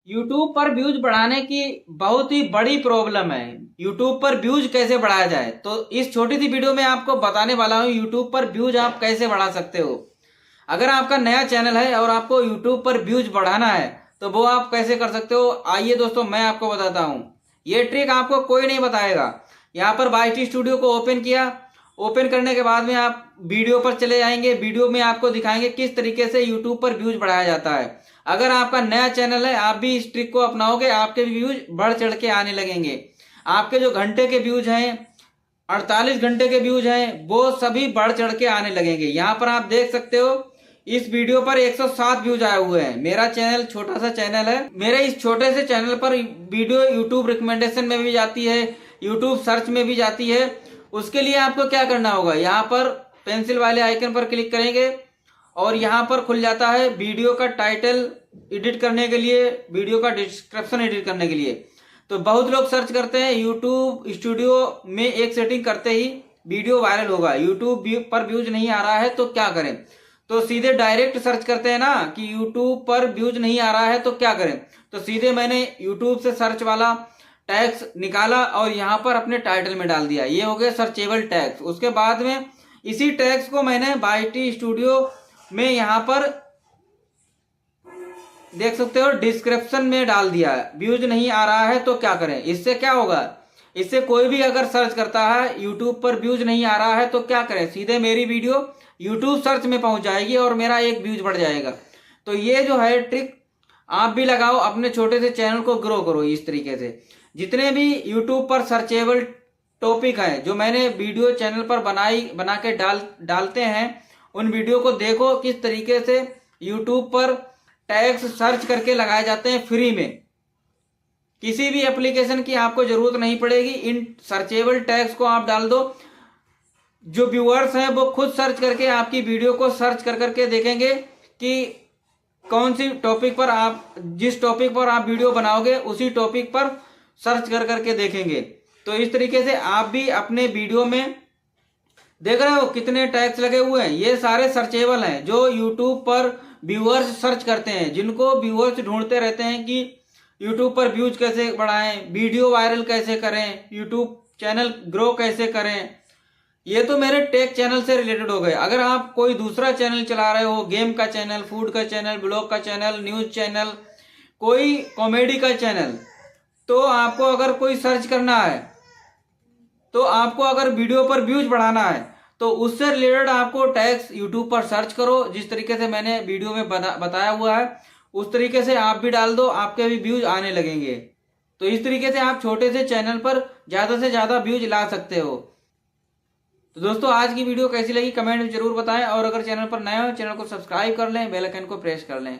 YouTube पर views बढ़ाने की बहुत ही बड़ी प्रॉब्लम है। YouTube पर व्यूज कैसे बढ़ाया जाए, तो इस छोटी सी वीडियो में आपको बताने वाला हूँ YouTube पर व्यूज आप कैसे बढ़ा सकते हो। अगर आपका नया चैनल है और आपको YouTube पर व्यूज बढ़ाना है तो वो आप कैसे कर सकते हो, आइए दोस्तों मैं आपको बताता हूँ। ये ट्रिक आपको कोई नहीं बताएगा। यहाँ पर YT स्टूडियो को ओपन किया, ओपन करने के बाद में आप वीडियो पर चले जाएंगे। वीडियो में आपको दिखाएंगे किस तरीके से YouTube पर व्यूज बढ़ाया जाता है। अगर आपका नया चैनल है, आप भी इस ट्रिक को अपनाओगे, आपके व्यूज बढ़ चढ़ के आने लगेंगे। आपके जो घंटे के व्यूज हैं, 48 घंटे के व्यूज हैं, वो सभी बढ़ चढ़ के आने लगेंगे। यहाँ पर आप देख सकते हो इस वीडियो पर 107 व्यूज आए हुए हैं। मेरा चैनल छोटा सा चैनल है। मेरे इस छोटे से चैनल पर वीडियो यूट्यूब रिकमेंडेशन में भी जाती है, यूट्यूब सर्च में भी जाती है। उसके लिए आपको क्या करना होगा, यहाँ पर पेंसिल वाले आइकन पर क्लिक करेंगे और यहाँ पर खुल जाता है वीडियो का टाइटल एडिट करने के लिए, वीडियो का डिस्क्रिप्शन एडिट करने के लिए। तो बहुत लोग सर्च करते हैं यूट्यूब स्टूडियो में, एक सेटिंग करते ही वीडियो वायरल होगा। यूट्यूब पर व्यूज नहीं आ रहा है तो क्या करें, तो सीधे डायरेक्ट सर्च करते हैं ना कि यूट्यूब पर व्यूज नहीं आ रहा है तो क्या करें। तो सीधे मैंने यूट्यूब से सर्च वाला टैग्स निकाला और यहाँ पर अपने टाइटल में डाल दिया। ये हो गया सर्चेबल टैग्स। उसके बाद में इसी टैग्स को मैंने YT स्टूडियो में यहाँ पर देख सकते हो डिस्क्रिप्शन में डाल दिया। व्यूज नहीं आ रहा है तो क्या करें। इससे क्या होगा, इससे कोई भी अगर सर्च करता है यूट्यूब पर व्यूज नहीं आ रहा है तो क्या करें, सीधे मेरी वीडियो यूट्यूब सर्च में पहुंच जाएगी और मेरा एक व्यूज बढ़ जाएगा। तो ये जो है ट्रिक आप भी लगाओ, अपने छोटे से चैनल को ग्रो करो इस तरीके से। जितने भी यूट्यूब पर सर्चेबल टॉपिक हैं जो मैंने वीडियो चैनल पर बना के डालते हैं, उन वीडियो को देखो किस तरीके से यूट्यूब पर टैग्स सर्च करके लगाए जाते हैं फ्री में। किसी भी एप्लीकेशन की आपको जरूरत नहीं पड़ेगी। इन सर्चेबल टैग्स को आप डाल दो, जो व्यूअर्स हैं वो खुद सर्च करके आपकी वीडियो को सर्च कर करके देखेंगे कि कौन सी टॉपिक पर आप, जिस टॉपिक पर आप वीडियो बनाओगे उसी टॉपिक पर सर्च कर करके देखेंगे। तो इस तरीके से आप भी अपने वीडियो में देख रहे हो कितने टैग्स लगे हुए हैं। ये सारे सर्चेबल हैं जो यूट्यूब पर व्यूअर्स सर्च करते हैं, जिनको व्यूअर्स ढूंढते रहते हैं कि यूट्यूब पर व्यूज कैसे बढ़ाएं, वीडियो वायरल कैसे करें, यूट्यूब चैनल ग्रो कैसे करें। ये तो मेरे टेक चैनल से रिलेटेड हो गए। अगर आप कोई दूसरा चैनल चला रहे हो, गेम का चैनल, फूड का चैनल, ब्लॉग का चैनल, न्यूज चैनल, कोई कॉमेडी का चैनल, तो आपको अगर कोई सर्च करना है, तो आपको अगर वीडियो पर व्यूज बढ़ाना है तो उससे रिलेटेड आपको टैग्स यूट्यूब पर सर्च करो। जिस तरीके से मैंने वीडियो में बताया हुआ है उस तरीके से आप भी डाल दो, आपके भी व्यूज आने लगेंगे। तो इस तरीके से आप छोटे से चैनल पर ज्यादा से ज्यादा व्यूज ला सकते हो। तो दोस्तों आज की वीडियो कैसी लगी कमेंट में जरूर बताएं, और अगर चैनल पर नए हो चैनल को सब्सक्राइब कर लें, बेल आइकन को प्रेस कर लें।